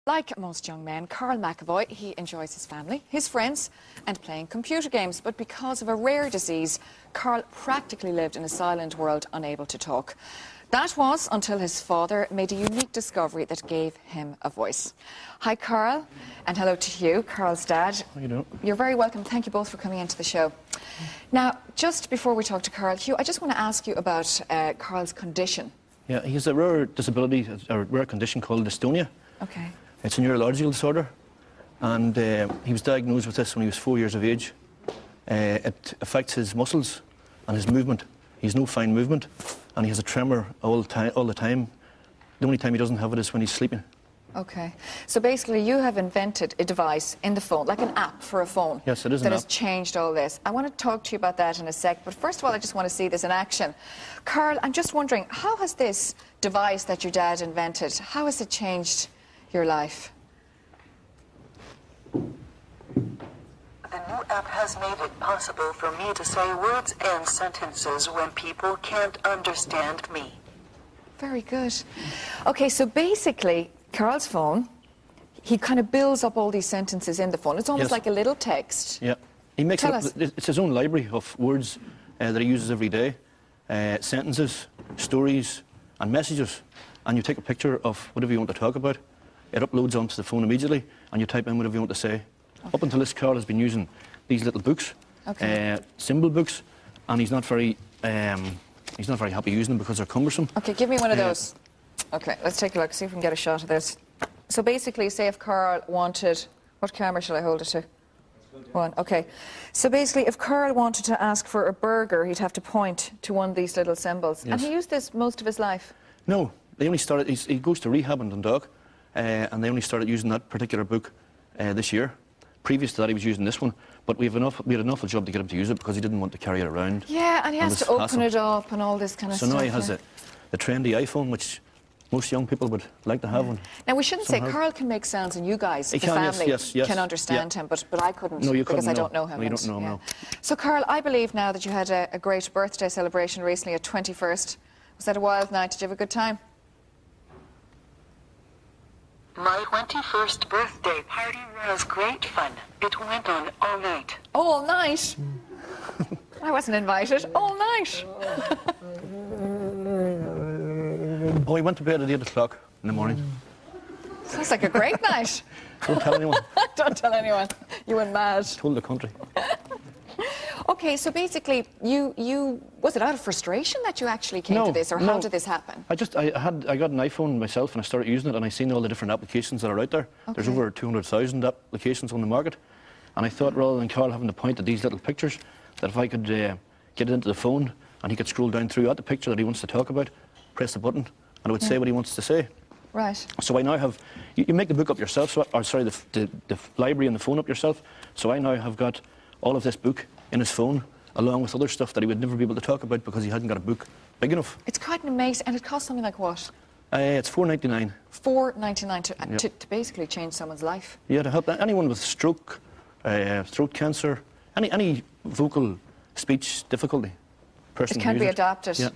Like most young men, Carl McEvoy, he enjoys his family, his friends and playing computer games. But because of a rare disease, Carl practically lived in a silent world, unable to talk. That was until his father made a unique discovery that gave him a voice. Hi, Carl, and hello to you, Carl's dad. How you doing? You're very welcome. Thank you both for coming into the show. Now, just before we talk to Carl, Hugh, I just want to ask you about Carl's condition. Yeah, he has a rare disability, a rare condition called dystonia. Okay. It's a neurological disorder, and he was diagnosed with this when he was 4 years of age. It affects his muscles and his movement. He has no fine movement, and he has a tremor all the time. The only time he doesn't have it is when he's sleeping. Okay. So basically you have invented a device in the phone, like an app for a phone. Yes, it is an app. That app. has changed all this. I want to talk to you about that in a sec, but first of all I just want to see this in action. Carl, I'm just wondering, how has this device that your dad invented, how has it changed your life? The new app has made it possible for me to say words and sentences when people can't understand me. Very good. Okay, so basically, Carl's phone, he kind of builds up all these sentences in the phone. It's almost Yes. like a little text. Yeah, he makes Tell it, us. it's his own library of words that he uses every day, sentences, stories and messages, and you take a picture of whatever you want to talk about. It uploads onto the phone immediately, and you type in whatever you want to say. Okay. Up until this, Carl has been using these little books, symbol books, and he's not very happy using them because they're cumbersome. Okay, give me one of those. Okay, let's take a look, see if we can get a shot of this. So basically, say if Carl wanted... What camera shall I hold it to? One, okay. So basically, if Carl wanted to ask for a burger, he'd have to point to one of these little symbols. Yes. And he used this most of his life? No, they only started... He goes to rehab in Dundalk, and they only started using that particular book this year. Previous to that, he was using this one, but we had an awful job to get him to use it because he didn't want to carry it around. Yeah, and he has to open it up and all this kind of stuff. So now he has the trendy iPhone, which most young people would like to have one. Now, we shouldn't say Carl can make sounds, and you guys, the can, family, yes, can understand him, but I couldn't. No, you couldn't, because I don't know him. No, you don't know him, no. So, Carl, I believe now that you had a great birthday celebration recently at 21st. Was that a wild night? Did you have a good time? My 21st birthday party was great fun. It went on all night. All night? I wasn't invited. All night. Oh, he went to bed at 8 o'clock in the morning. Sounds like a great night. Don't tell anyone. Don't tell anyone. You went mad. Told the country. Okay, so basically, was it out of frustration that you actually came to this, or how did this happen? I got an iPhone myself, and I started using it, and I seen all the different applications that are out there. Okay. There's over 200,000 applications on the market, and I thought, rather than Carl having to point at these little pictures, that if I could get it into the phone, and he could scroll down through at the picture that he wants to talk about, press the button, and it would say what he wants to say. Right. So I now have, you make the book up yourself, the library and the phone up yourself, so I now have got all of this book in his phone, along with other stuff that he would never be able to talk about because he hadn't got a book big enough. It's quite amazing, and it costs something like what? It's $4.99. $4.99 to basically change someone's life. Yeah, to help anyone with stroke, throat cancer, any vocal speech difficulty. Person it can be adapted. Yeah.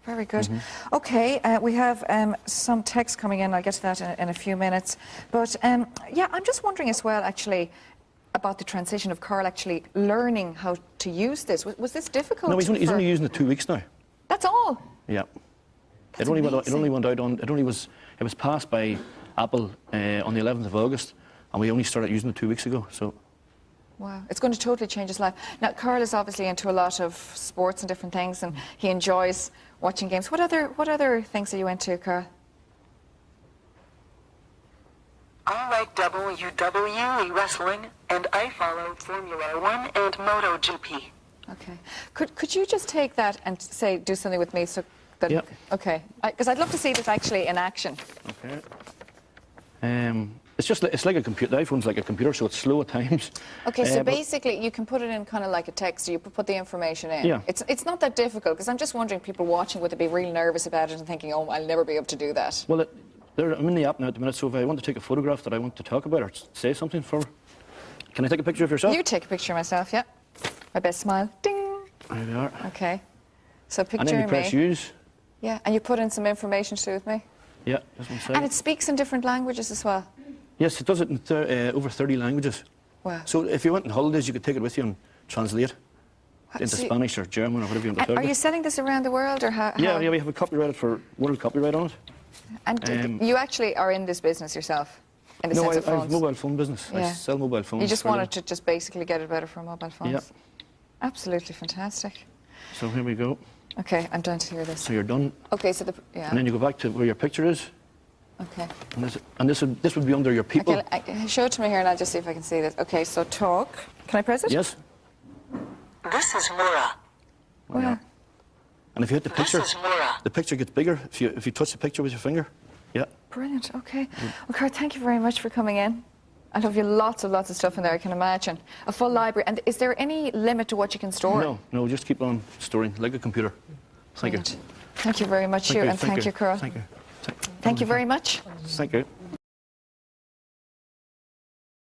Very good. Okay, we have some text coming in. I'll get to that in a few minutes. But yeah, I'm just wondering as well, actually, about the transition of Carl actually learning how to use this. Was this difficult? No, he's only using it 2 weeks now. That's all? Yeah. That's it was passed by Apple on the 11th of August, and we only started using it 2 weeks ago. So. Wow, it's going to totally change his life. Now, Carl is obviously into a lot of sports and different things, and he enjoys watching games. What other things are you into, Carl? I like WWE wrestling, and I follow Formula One and MotoGP. Okay. Could you just take that and do something with me so that... Yeah. Okay. Because I'd love to see this actually in action. Okay. It's like a computer. The iPhone's like a computer, so it's slow at times. Okay, so basically you can put it in kind of like a text, so you put the information in. Yeah. It's not that difficult, because I'm just wondering, people watching, would they be really nervous about it and thinking, oh, I'll never be able to do that? Well, I'm in the app now at the minute, so if I want to take a photograph that I want to talk about or say something for... Can I take a picture of yourself? You take a picture of myself, yeah. My best smile. Ding! There we are. Okay. So picture me. And then you press use. Yeah, and you put in some information to do with me. Yeah, just one second. And it speaks in different languages as well. Yes, it does it in over 30 languages. Wow. So if you went on holidays, you could take it with you and translate into So- Spanish or German or whatever you want to And talk are you about. selling this around the world, or how? Yeah, we have a copyright for world copyright on it. And you actually are in this business yourself, in the No, sense I of have a phones. mobile phone business. I Yeah. sell mobile phones. You just for wanted them. to just basically get it better for mobile phones. Yeah. Absolutely fantastic. So here we go. Okay, I'm down to hear this. So you're done, Okay, so yeah. and then you go back to where your picture is, Okay. and this would be under your people. Okay, show it to me here, and I'll just see if I can see this. Okay, so talk. Can I press it? Yes. This is Mura. Oh, yeah. And if you hit the This picture, is Mura. the picture gets bigger. If you touch the picture with your finger. Yeah. Brilliant. Okay. Well, Carl, thank you very much for coming in. I love you lots of stuff in there, I can imagine. A full library. And is there any limit to what you can store? No, just keep on storing like a computer. Thank you. Brilliant. Thank you very much, Hugh, and thank you, Carl. Thank you. Thank you very much. Thank you.